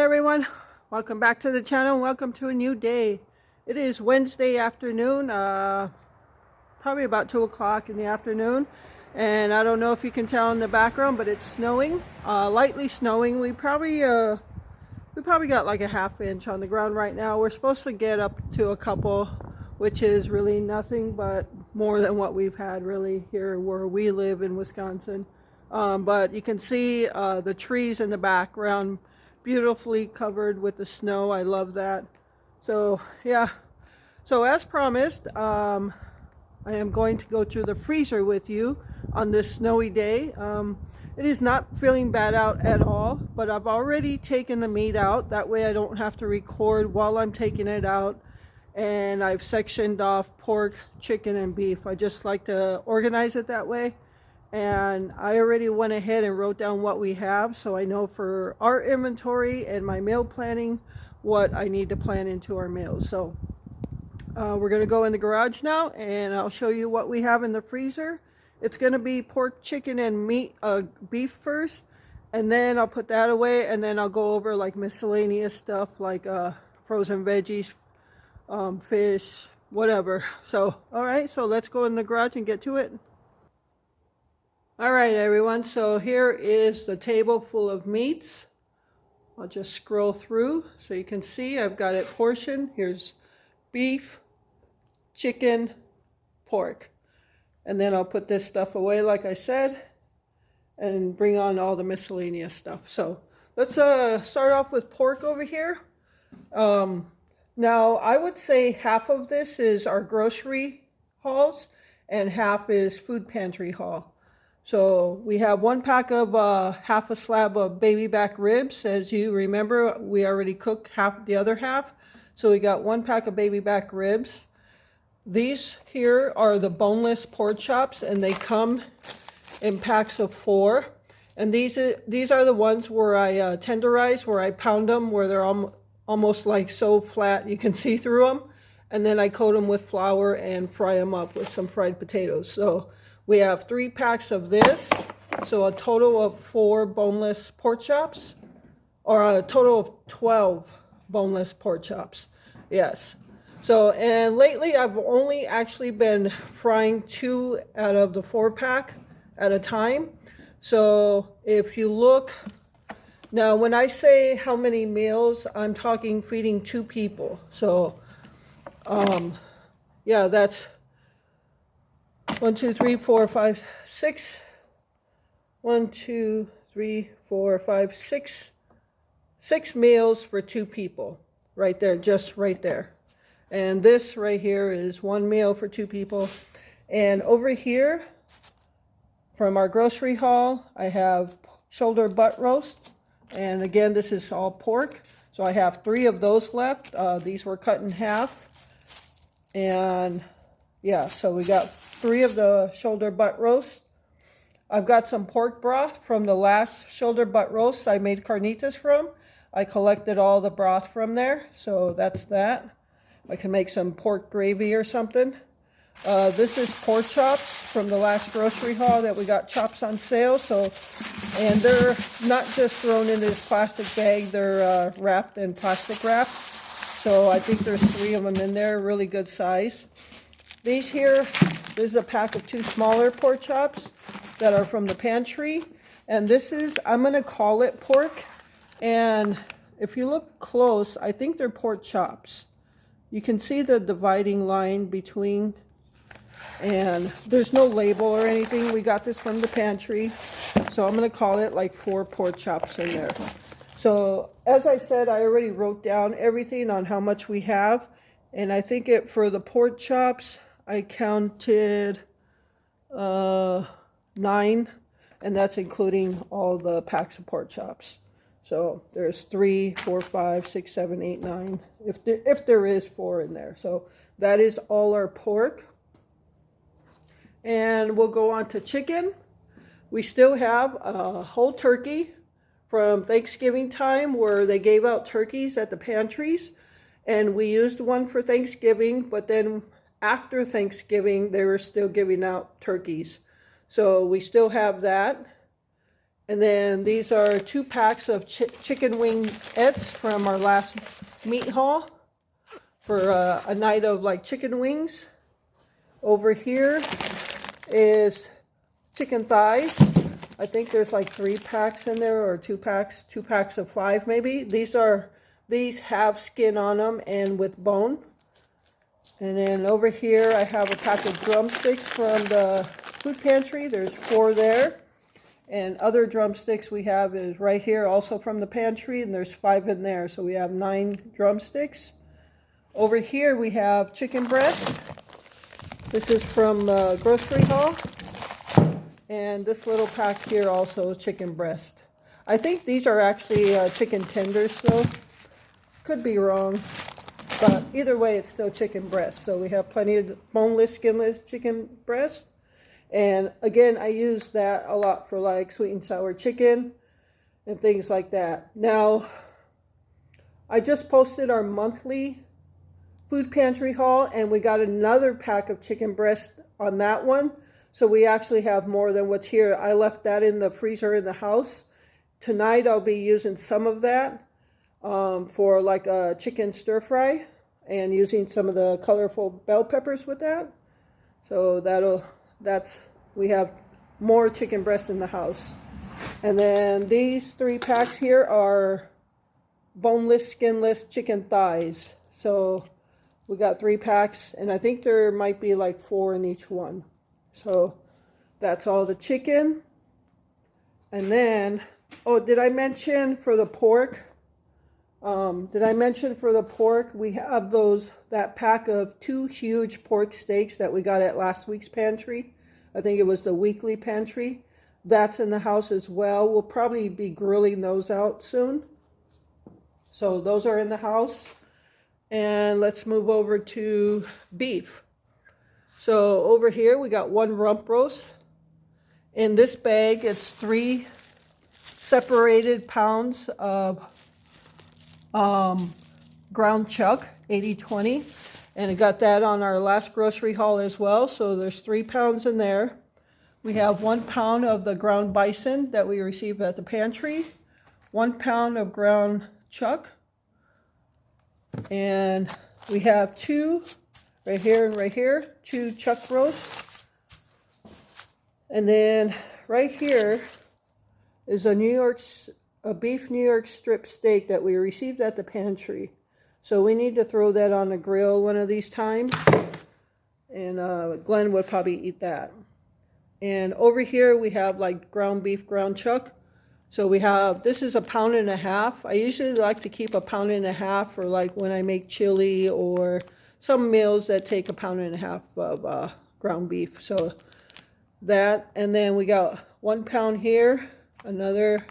everyone, welcome back to the channel. Welcome to a new day. It is Wednesday afternoon, probably about 2 o'clock in the afternoon, and I don't know if you can tell in the background, but it's snowing, lightly snowing. We probably got like a ½ inch on the ground right now. We're supposed to get up to a couple, which is really nothing but more than what we've had really here where we live in Wisconsin. But you can see the trees in the background, beautifully covered with the snow. I love that. So yeah, so as promised, I am going to go through the freezer with you on this snowy day. It is not feeling bad out at all, but I've already taken the meat out. That way I don't have to record while I'm taking it out. And I've sectioned off pork, chicken, and beef. I just like to organize it that way. And I already went ahead and wrote down what we have, so I know for our inventory and my meal planning what I need to plan into our meals. So we're going to go in the garage now, and I'll show you what we have in the freezer. It's going to be pork, chicken, and beef first, and then I'll put that away, and then I'll go over like miscellaneous stuff like frozen veggies, fish, whatever. So all right, so let's go in the garage and get to it. All right, everyone, so here is the table full of meats. I'll just scroll through so you can see I've got it portioned. Here's beef, chicken, pork. And then I'll put this stuff away like I said and bring on all the miscellaneous stuff. So let's start off with pork over here. Now I would say half of this is our grocery hauls and half is food pantry haul. So we have 1 pack of half a slab of baby back ribs. As you remember, we already cooked the other half. So we got 1 pack of baby back ribs. These here are the boneless pork chops, and they come in packs of 4. And these are the ones where I tenderize, where I pound them, where they're almost like so flat you can see through them. And then I coat them with flour and fry them up with some fried potatoes. So we have 3 packs of this, so a total of 4 boneless pork chops, or a total of 12 boneless pork chops. Yes. So, and lately I've only actually been frying 2 out of the 4 pack at a time. So if you look, now when I say how many meals, I'm talking feeding 2 people. So, yeah, that's 1, 2, 3, 4, 5, 6. 1, 2, 3, 4, 5, 6. 6 meals for 2 people. Right there, just right there. And this right here is 1 meal for 2 people. And over here, from our grocery haul, I have shoulder butt roast. And again, this is all pork. So I have 3 of those left. These were cut in half. And yeah, so we got 3 of the shoulder butt roast. I've got some pork broth from the last shoulder butt roast I made carnitas from. I collected all the broth from there, so that's that. I can make some pork gravy or something. This is pork chops from the last grocery haul that we got chops on sale. So, and they're not just thrown in this plastic bag, they're wrapped in plastic wrap. So I think there's 3 of them in there, really good size. These here, there's a pack of 2 smaller pork chops that are from the pantry. And this is, I'm going to call it pork. And if you look close, I think they're pork chops. You can see the dividing line between, and there's no label or anything. We got this from the pantry. So I'm going to call it like 4 pork chops in there. So as I said, I already wrote down everything on how much we have. And I think for the pork chops, I counted 9, and that's including all the packs of pork chops. So there's 3, 4, 5, 6, 7, 8, 9, if there is 4 in there. So that is all our pork. And we'll go on to chicken. We still have a whole turkey from Thanksgiving time where they gave out turkeys at the pantries. And we used one for Thanksgiving, but then after Thanksgiving, they were still giving out turkeys. So we still have that. And then these are 2 packs of chicken wingettes from our last meat haul for a night of like chicken wings. Over here is chicken thighs. I think there's like 3 packs in there, or 2 packs of 5 maybe. These have skin on them and with bone. And then over here I have a pack of drumsticks from the food pantry. There's 4 there. And other drumsticks we have is right here, also from the pantry, and there's 5 in there. So we have 9 drumsticks. Over here we have chicken breast. This is from the grocery haul. And this little pack here also is chicken breast. I think these are actually chicken tenders though. Could be wrong. But either way, it's still chicken breast. So we have plenty of boneless, skinless chicken breast. And again, I use that a lot for like sweet and sour chicken and things like that. Now, I just posted our monthly food pantry haul, and we got another pack of chicken breast on that one. So we actually have more than what's here. I left that in the freezer in the house. Tonight I'll be using some of that for like a chicken stir fry, and using some of the colorful bell peppers with that. So we have more chicken breast in the house. And then these 3 packs here are boneless, skinless chicken thighs. So we got 3 packs, and I think there might be like 4 in each one. So that's all the chicken. And then, oh, did I mention for the pork? We have that pack of 2 huge pork steaks that we got at last week's pantry. I think it was the weekly pantry. That's in the house as well. We'll probably be grilling those out soon. So those are in the house. And let's move over to beef. So over here we got 1 rump roast. In this bag, it's 3 separated pounds of ground chuck, 80/20. And I got that on our last grocery haul as well. So there's 3 pounds in there. We have 1 pound of the ground bison that we received at the pantry. 1 pound of ground chuck. And we have 2 right here and right here, 2 chuck roasts. And then right here is a beef New York strip steak that we received at the pantry. So we need to throw that on the grill one of these times. And Glenn would probably eat that. And over here we have like ground beef, ground chuck. So we have, this is 1.5 pounds. I usually like to keep 1.5 pounds for like when I make chili or some meals that take 1.5 pounds of ground beef. So that, and then we got 1 pound here, another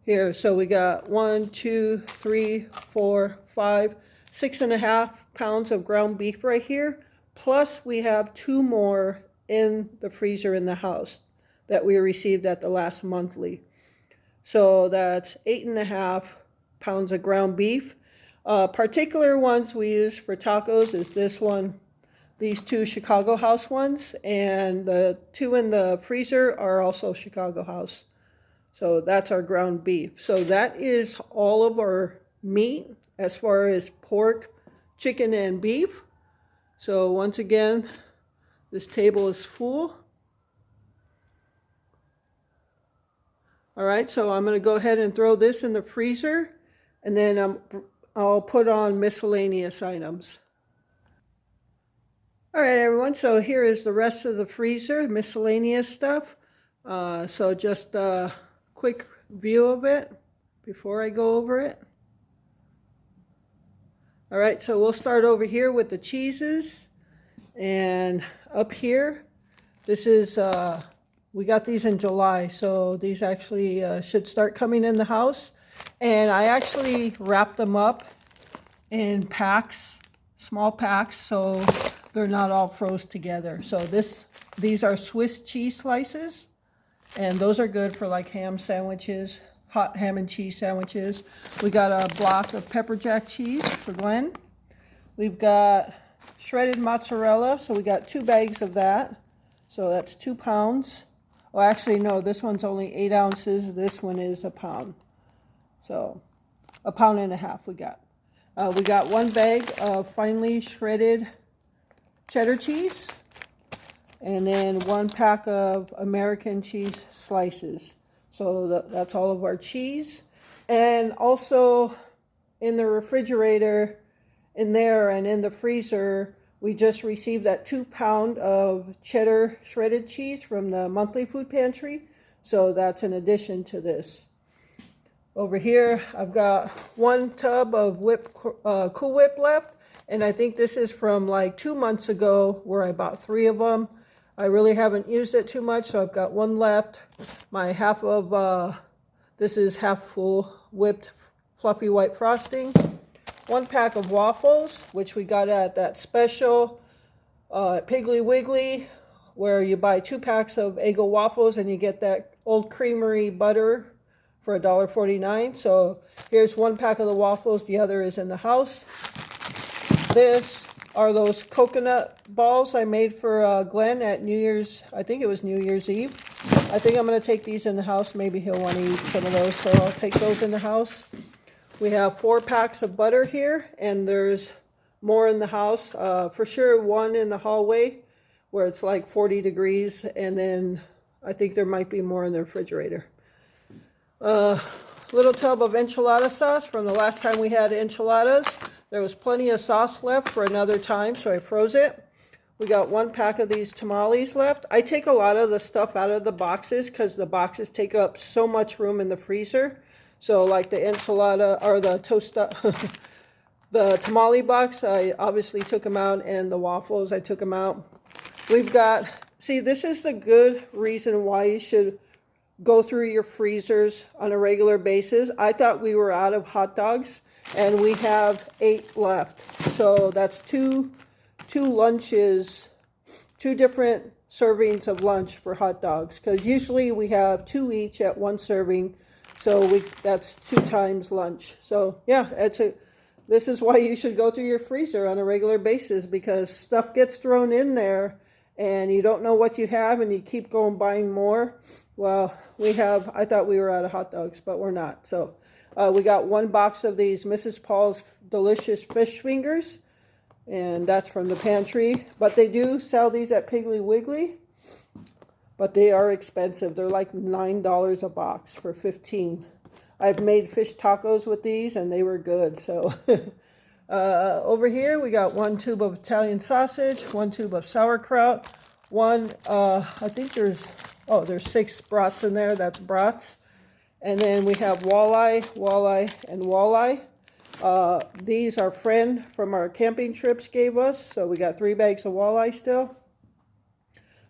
here. So we got 1, 2, 3, 4, 5, 6.5 pounds of ground beef right here. Plus we have 2 more in the freezer in the house that we received at the last monthly. So that's 8.5 pounds of ground beef. Particular ones we use for tacos is this one, these 2 Chicago House ones, and the 2 in the freezer are also Chicago House. So that's our ground beef. So that is all of our meat as far as pork, chicken, and beef. So once again, this table is full. All right, so I'm going to go ahead and throw this in the freezer, and then I'll put on miscellaneous items. All right, everyone, so here is the rest of the freezer, miscellaneous stuff. So just a quick view of it before I go over it. All right, so we'll start over here with the cheeses. And up here, this is, we got these in July, so these actually should start coming in the house. And I actually wrapped them up in packs, small packs, so they're not all froze together. So these are Swiss cheese slices, and those are good for like ham sandwiches, hot ham and cheese sandwiches. We got a block of pepper jack cheese for Glenn. We've got shredded mozzarella, so we got 2 bags of that. So that's 2 pounds. Well, actually, no, this one's only 8 ounces. This one is a pound. So, a pound and a half we got. We got 1 bag of finely shredded cheddar cheese. And then 1 pack of American cheese slices. So that's all of our cheese. And also in the refrigerator, in there and in the freezer, we just received that 2 pound of cheddar shredded cheese from the monthly food pantry. So that's in addition to this. Over here, I've got 1 tub of Cool Whip left. And I think this is from like 2 months ago where I bought 3 of them. I really haven't used it too much, so I've got 1 left. My half of, this is half full whipped fluffy white frosting. 1 pack of waffles, which we got at that special Piggly Wiggly, where you buy 2 packs of Eggo waffles and you get that Old Creamery butter for $1.49. So here's 1 pack of the waffles, the other is in the house. This are those coconut balls I made for Glenn at New Year's, I think it was New Year's Eve. I think I'm going to take these in the house. Maybe he'll want to eat some of those, so I'll take those in the house. We have 4 packs of butter here, and there's more in the house. For sure, 1 in the hallway where it's like 40 degrees, and then I think there might be more in the refrigerator. Little tub of enchilada sauce from the last time we had enchiladas. There was plenty of sauce left for another time, so I froze it. We got 1 pack of these tamales left. I take a lot of the stuff out of the boxes because the boxes take up so much room in the freezer. So like the enchilada or the the tamale box, I obviously took them out, and the waffles, I took them out. We've got, see, this is the good reason why you should go through your freezers on a regular basis. I thought we were out of hot dogs, and we have 8 left. So that's two lunches, 2 different servings of lunch for hot dogs. Because usually we have 2 each at 1 serving. So that's 2 times lunch. So yeah, this is why you should go through your freezer on a regular basis, because stuff gets thrown in there and you don't know what you have and you keep going buying more. Well, I thought we were out of hot dogs, but we're not. So we got 1 box of these Mrs. Paul's delicious fish fingers, and that's from the pantry. But they do sell these at Piggly Wiggly, but they are expensive. They're like $9 a box for 15. I've made fish tacos with these, and they were good. So over here, we got 1 tube of Italian sausage, 1 tube of sauerkraut, I think there's 6 brats in there. That's brats. And then we have walleye, and walleye. These our friend from our camping trips gave us. So we got 3 bags of walleye still.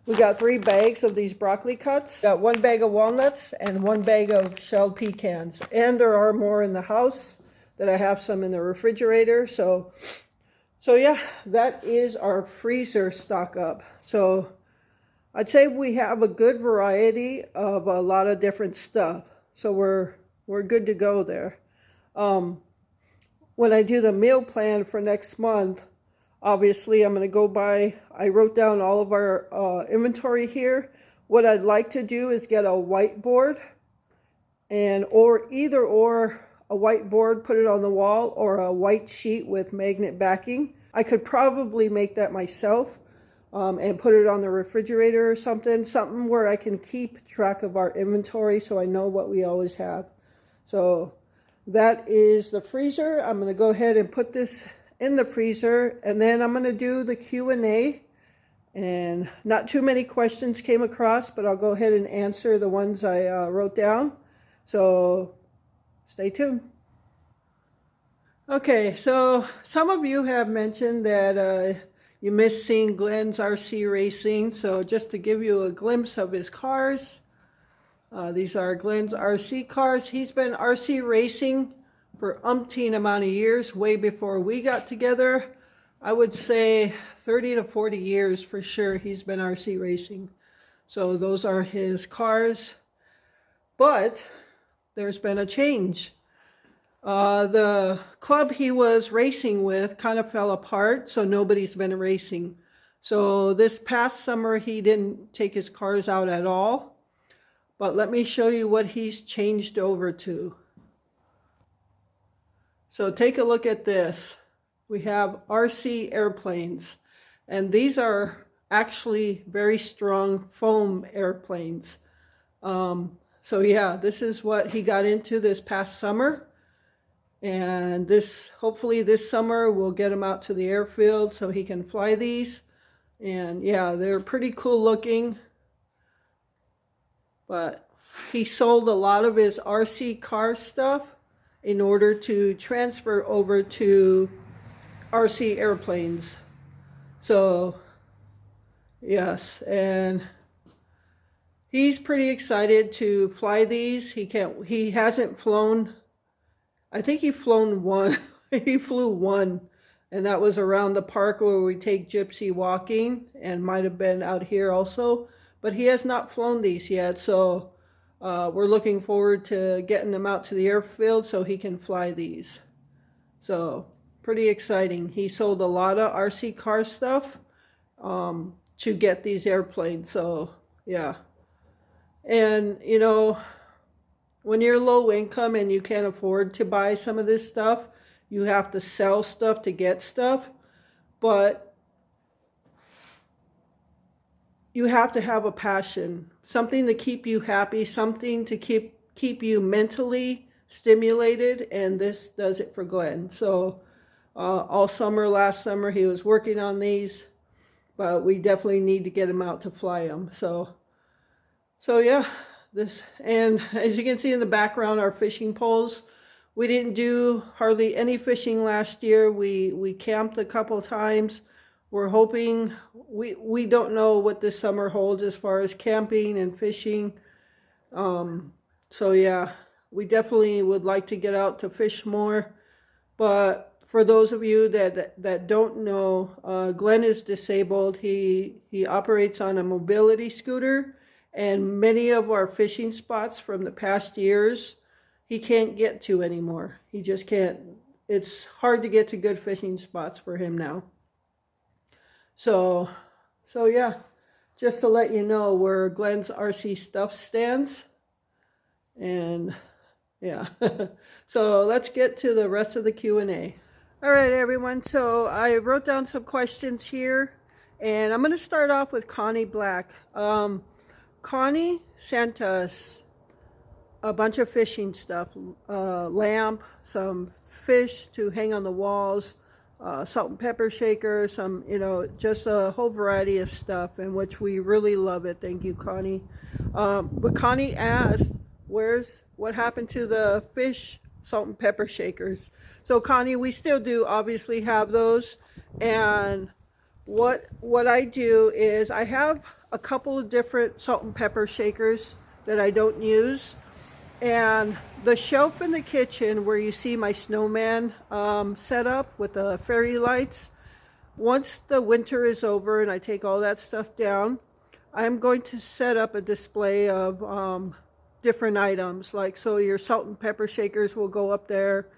We got 3 bags of these broccoli cuts. Got 1 bag of walnuts and 1 bag of shelled pecans. And there are more in the house that I have some in the refrigerator. So yeah, that is our freezer stock up. So I'd say we have a good variety of a lot of different stuff. So we're good to go there. When I do the meal plan for next month, obviously I'm going to go by, I wrote down all of our inventory here. What I'd like to do is get a whiteboard, or a whiteboard, put it on the wall, or a white sheet with magnet backing. I could probably make that myself and put it on the refrigerator or something where I can keep track of our inventory so I know what we always have. So that is the freezer. I'm going to go ahead and put this in the freezer, and then I'm going to do the Q&A. And not too many questions came across, but I'll go ahead and answer the ones I wrote down. So stay tuned. Okay, so some of you have mentioned that you miss seeing Glenn's RC racing. So just to give you a glimpse of his cars, these are Glenn's RC cars. He's been RC racing for umpteen amount of years, way before we got together. I would say 30 to 40 years for sure he's been RC racing. So those are his cars. But there's been a change. The club he was racing with kind of fell apart, so nobody's been racing. So this past summer he didn't take his cars out at all. But let me show you what he's changed over to. So take a look at this. We have RC airplanes, and these are actually very strong foam airplanes. So yeah, this is what he got into this past summer. And hopefully this summer we'll get him out to the airfield so he can fly these. And yeah, they're pretty cool looking. But he sold a lot of his RC car stuff in order to transfer over to RC airplanes. So yes, and he's pretty excited to fly these. He hasn't flown, I think he flown one. He flew one, and that was around the park where we take Gypsy walking, and might have been out here also. But he has not flown these yet, so we're looking forward to getting him out to the airfield so he can fly these. So pretty exciting. He sold a lot of RC car stuff to get these airplanes. So yeah. And you know, when you're low income and you can't afford to buy some of this stuff, you have to sell stuff to get stuff. But you have to have a passion, something to keep you happy, something to keep you mentally stimulated, and this does it for Glenn. So all summer, last summer, he was working on these, but we definitely need to get him out to fly them. So yeah, and as you can see in the background, our fishing poles. We didn't do hardly any fishing last year. We camped a couple times. We're hoping, we don't know what this summer holds as far as camping and fishing. So yeah, we definitely would like to get out to fish more. But for those of you that don't know, Glenn is disabled. He operates on a mobility scooter, and many of our fishing spots from the past years, he can't get to anymore. He just can't. It's hard to get to good fishing spots for him now. So yeah, just to let you know where Glenn's RC stuff stands. And yeah, so let's get to the rest of the Q&A. All right, everyone. So I wrote down some questions here, and I'm going to start off with Connie Black. Connie sent us a bunch of fishing stuff, lamp, some fish to hang on the walls, salt and pepper shaker, some, just a whole variety of stuff, in which we really love it. Thank you, Connie. But Connie asked, what happened to the fish salt and pepper shakers? So Connie, we still do obviously have those. And what I do is I have a couple of different salt and pepper shakers that I don't use. And the shelf in the kitchen where you see my snowman set up with the fairy lights, once the winter is over and I take all that stuff down, I'm going to set up a display of different items. Like, so your salt and pepper shakers will go up there.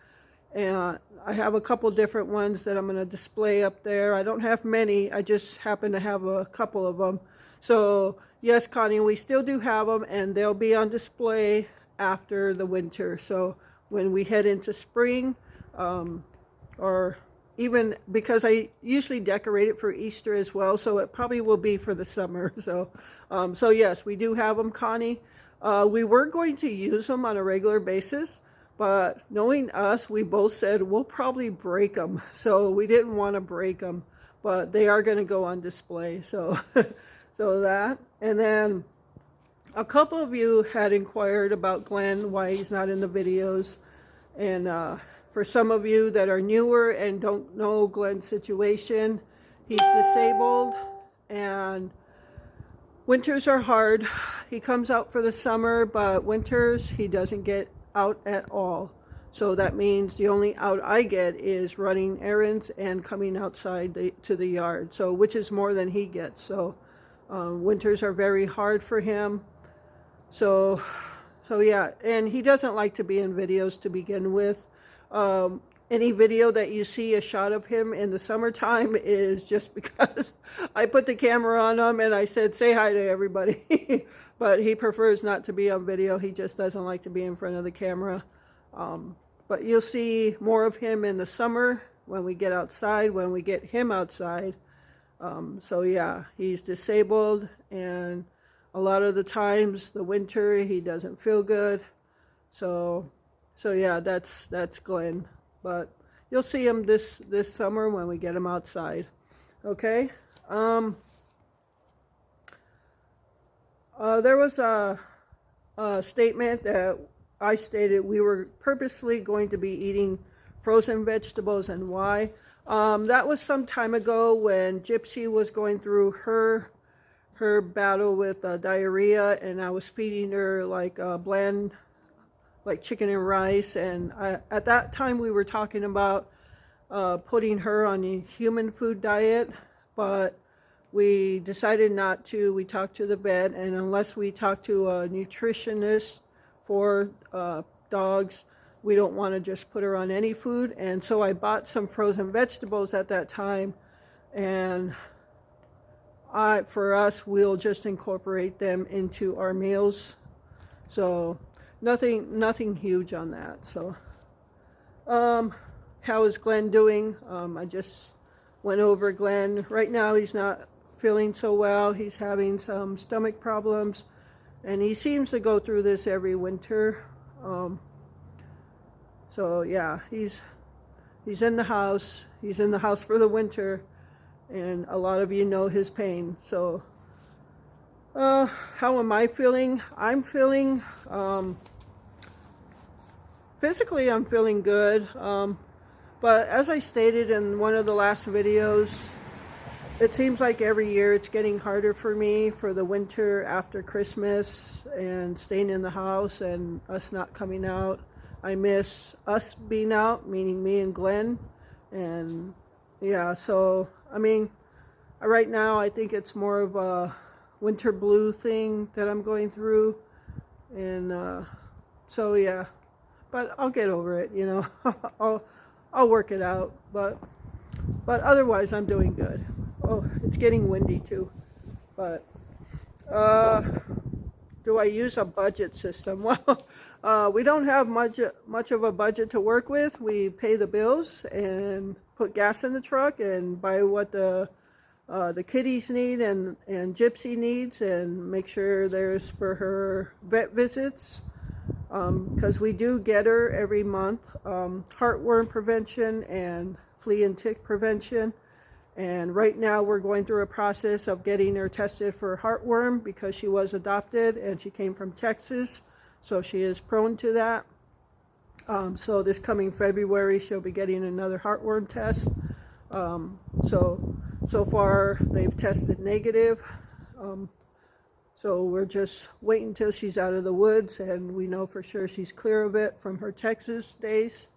And I have a couple different ones that I'm going to display up there. I don't have many. I just happen to have a couple of them. So yes, Connie, we still do have them, and they'll be on display after the winter. So when we head into spring, or even because I usually decorate it for Easter as well, so it probably will be for the summer. So yes, we do have them, Connie. We were going to use them on a regular basis, but knowing us, we both said we'll probably break them. So we didn't want to break them, but they are going to go on display. So so that, and then a couple of you had inquired about Glenn, why he's not in the videos. And for some of you that are newer and don't know Glenn's situation, he's disabled and winters are hard. He comes out for the summer, but winters he doesn't get out at all. So that means the only out I get is running errands and coming outside to the yard. So which is more than he gets. So winters are very hard for him. So yeah, and he doesn't like to be in videos to begin with. any video that you see a shot of him in the summertime is just because I put the camera on him and I said, say hi to everybody. But he prefers not to be on video. He just doesn't like to be in front of the camera. But you'll see more of him in the summer when we get outside, when we get him outside. So yeah, he's disabled, and a lot of the times, the winter, he doesn't feel good. So yeah, that's Glenn. But you'll see him this summer when we get him outside. Okay. There was a statement that I stated we were purposely going to be eating frozen vegetables, and why. That was some time ago when Gypsy was going through her battle with diarrhea, and I was feeding her like bland, like chicken and rice, and at that time we were talking about putting her on a human food diet, but we decided not to. We talked to the vet, and unless we talk to a nutritionist for dogs, we don't want to just put her on any food. And so I bought some frozen vegetables at that time, and for us, we'll just incorporate them into our meals. So nothing huge on that. So how is Glenn doing? I just went over Glenn. Right now he's not feeling so well. He's having some stomach problems, and he seems to go through this every winter. So yeah, he's in the house. He's in the house for the winter, and a lot of you know his pain. So how am I feeling? I'm feeling physically, I'm feeling good. But as I stated in one of the last videos, it seems like every year it's getting harder for me for the winter after Christmas and staying in the house and us not coming out. I miss us being out, meaning me and Glenn. And yeah, so I mean, right now I think it's more of a winter blue thing that I'm going through. And so yeah, but I'll get over it, you know. I'll work it out, but otherwise I'm doing good. Oh, it's getting windy too. But do I use a budget system? Well, we don't have much of a budget to work with. We pay the bills and put gas in the truck and buy what the kitties need and Gypsy needs, and make sure there's for her vet visits, because we do get her every month heartworm prevention and flea and tick prevention. And right now we're going through a process of getting her tested for heartworm, because she was adopted and she came from Texas, so she is prone to that. So this coming February she'll be getting another heartworm test. So far they've tested negative. So we're just waiting until she's out of the woods and we know for sure she's clear of it from her Texas days.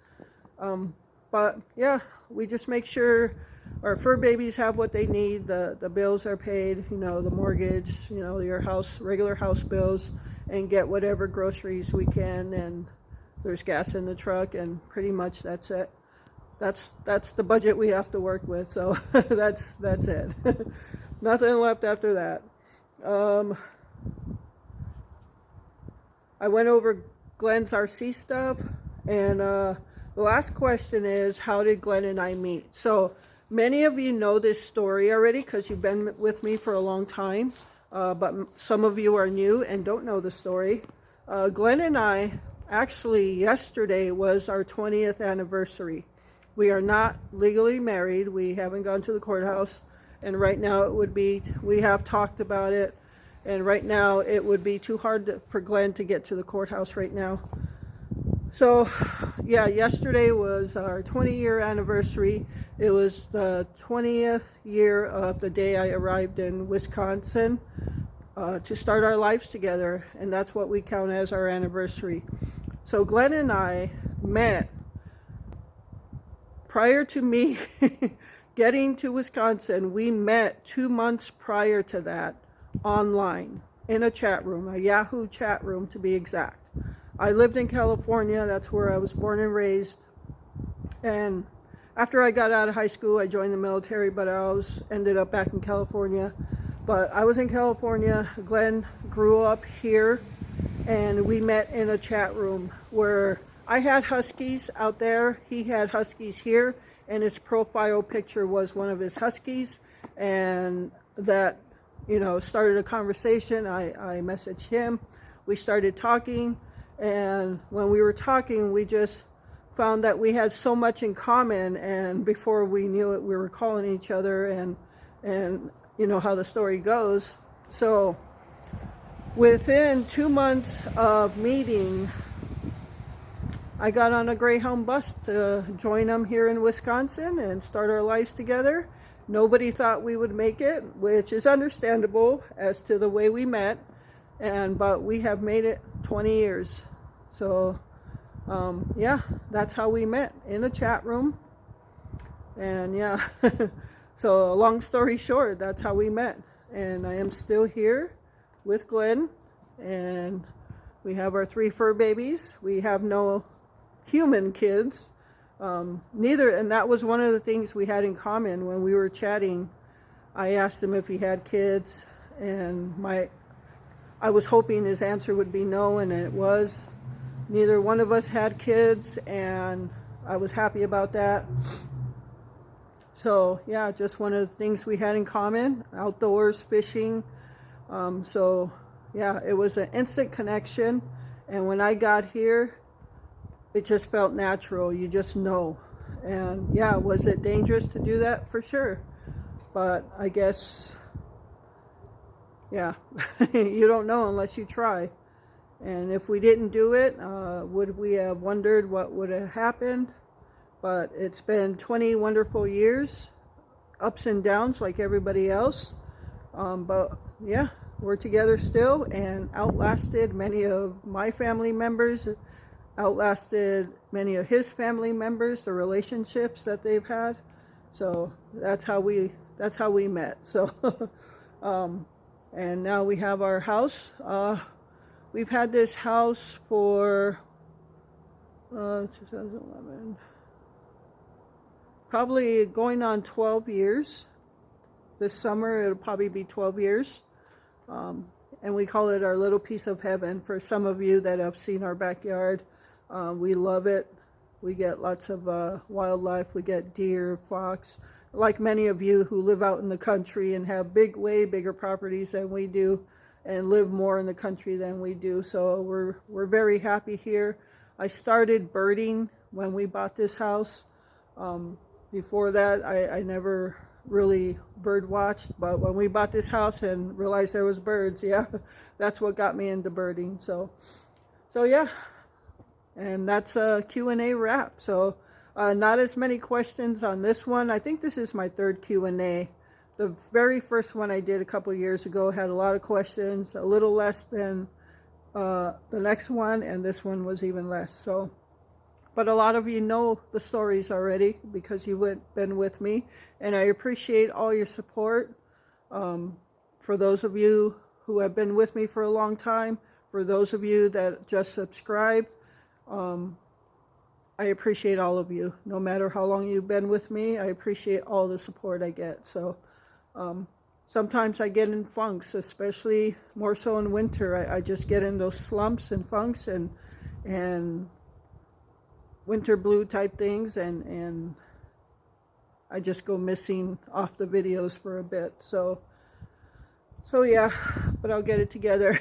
But yeah, we just make sure our fur babies have what they need. The bills are paid, you know, the mortgage, you know, your regular house bills, and get whatever groceries we can, and there's gas in the truck, and pretty much that's it. That's the budget we have to work with. So that's it. Nothing left after that. I went over Glenn's RC stuff, and the last question is, how did Glenn and I meet? So many of you know this story already because you've been with me for a long time, but some of you are new and don't know the story. Glenn and I, actually yesterday was our 20th anniversary. We are not legally married. We haven't gone to the courthouse, and right now it would be, we have talked about it, and right now it would be too hard for Glenn to get to the courthouse right now. So yeah, yesterday was our 20-year anniversary. It was the 20th year of the day I arrived in Wisconsin to start our lives together, and that's what we count as our anniversary. So Glenn and I met prior to me getting to Wisconsin. We met 2 months prior to that online in a chat room, a Yahoo chat room to be exact. I lived in California. That's where I was born and raised. And after I got out of high school, I joined the military, but I always ended up back in California. But I was in California. Glenn grew up here, and we met in a chat room where I had Huskies out there. He had Huskies here, and his profile picture was one of his Huskies. And that, you know, started a conversation. I messaged him. We started talking, and when we were talking, we just found that we had so much in common, and before we knew it, we were calling each other, and you know how the story goes. So within 2 months of meeting, I got on a Greyhound bus to join them here in Wisconsin and start our lives together. Nobody thought we would make it, which is understandable as to the way we met, but we have made it 20 years. So yeah, that's how we met, in a chat room. And yeah, so long story short, that's how we met. And I am still here with Glenn, and we have our 3 fur babies. We have no human kids, neither, and that was one of the things we had in common when we were chatting. I asked him if he had kids, and I was hoping his answer would be no, and it was. Neither one of us had kids, and I was happy about that. So yeah, just one of the things we had in common: outdoors, fishing. So yeah, it was an instant connection, and when I got here, it just felt natural. You just know. And yeah, was it dangerous to do that? For sure. But I guess, yeah, you don't know unless you try. And if we didn't do it, would we have wondered what would have happened? But it's been 20 wonderful years, ups and downs like everybody else. But yeah, we're together still, and outlasted many of my family members, outlasted many of his family members, the relationships that they've had. So that's how we met. So and now we have our house. We've had this house for 2011, probably going on 12 years. This summer it'll probably be 12 years. And we call it our little piece of heaven. For some of you that have seen our backyard, we love it. We get lots of wildlife. We get deer, fox, like many of you who live out in the country and have way bigger properties than we do, and live more in the country than we do. So we're very happy here. I started birding when we bought this house. Before that, I never really bird watched, but when we bought this house and realized there was birds, yeah, that's what got me into birding. So yeah, and that's a Q&A wrap. So not as many questions on this one. I think this is my 3rd Q&A. The very first one I did a couple years ago had a lot of questions, a little less than the next one, and this one was even less. So, but a lot of you know the stories already because you've been with me, and I appreciate all your support. For those of you who have been with me for a long time, for those of you that just subscribed, I appreciate all of you. No matter how long you've been with me, I appreciate all the support I get. So sometimes I get in funks, especially more so in winter. I just get in those slumps and funks and winter blue type things, and I just go missing off the videos for a bit. So yeah, but I'll get it together.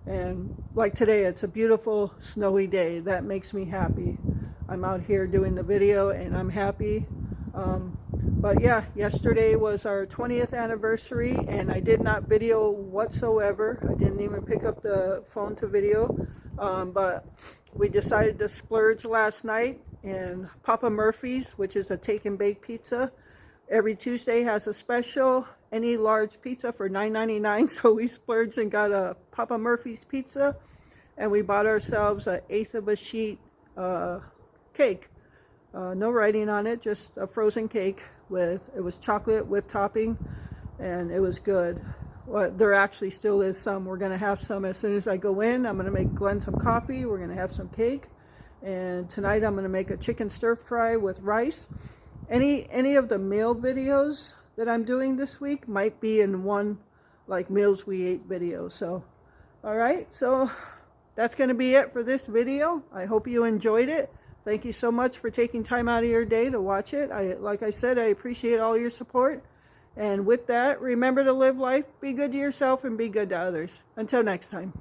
And like today, it's a beautiful snowy day. That makes me happy. I'm out here doing the video and I'm happy. But yeah, yesterday was our 20th anniversary, and I did not video whatsoever. I didn't even pick up the phone to video. But we decided to splurge last night, and Papa Murphy's, which is a take and bake pizza, every Tuesday has a special, any large pizza for $9.99. So we splurged and got a Papa Murphy's pizza, and we bought ourselves an 1/8 of a sheet cake. No writing on it, just a frozen cake it was chocolate whipped topping, and it was good. Well, there actually still is some. We're going to have some as soon as I go in. I'm going to make Glenn some coffee. We're going to have some cake, And tonight I'm going to make a chicken stir fry with rice. Any of the meal videos that I'm doing this week might be in one like meals we ate video. So all right, so that's going to be it for this video. I hope you enjoyed it. Thank you so much for taking time out of your day to watch it. Like I said, I appreciate all your support. And with that, remember to live life, be good to yourself, and be good to others. Until next time.